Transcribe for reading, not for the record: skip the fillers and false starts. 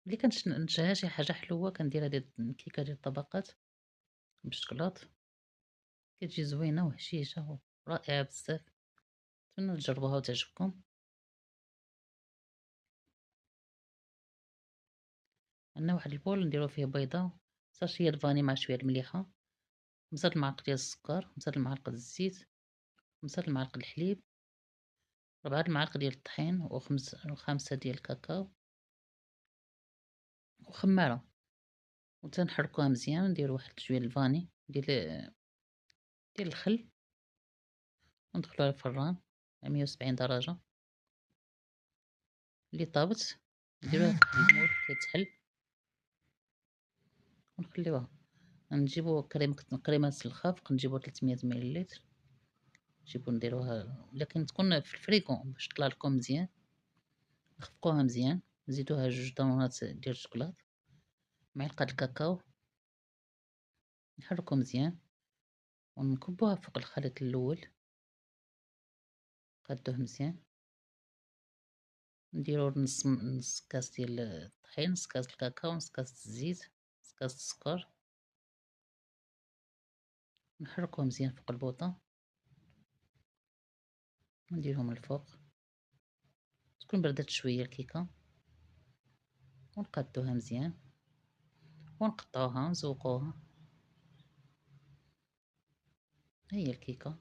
ملي نشهى شي حاجة حلوة كندير هاد الكيكة ديال الطبقات بالشكلاط، كتجي زوينة وهشيشة ورائعة بزاف، نتمنى تجربوها وتعجبكم. عندنا واحد البول نديرو فيه بيضة، صافي هي الفاني مع شوية المليحة، 5 المعالق ديال السكر، 5 المعالق الزيت، 5 المعالق الحليب، 4 المعالق ديال الطحين، و5 ديال الكاكاو، وخمارة، وتنحركوها مزيان، ونديرو واحد شوية الفاني ديال الخل، وندخلوها للفران على 170 درجة، ملي طابت نديروها في واحد المول كيتحل ونخليوها. نجيبو كريمة الخفق، نجيبو 300 مليلتر، نجيبو نديروها لكن تكون في الفريغو باش تطلع لكم مزيان، نخفقوها مزيان، نزيدوها 2 دونات ديال الشكلاط، معلقة الكاكاو، نحركو مزيان، ونكبوها فوق الخليط الأول، نقادوه مزيان، نديرو نص كاس ديال الطحين، نص كاس الكاكاو، نص كاس الزيت، نص كاس السكر، نحركوه مزيان فوق البوطة، ونديرهم الفوق، تكون بردات شوية الكيكة، ونقادوها مزيان، ونقطعوها ونزوقوها، هي الكيكة.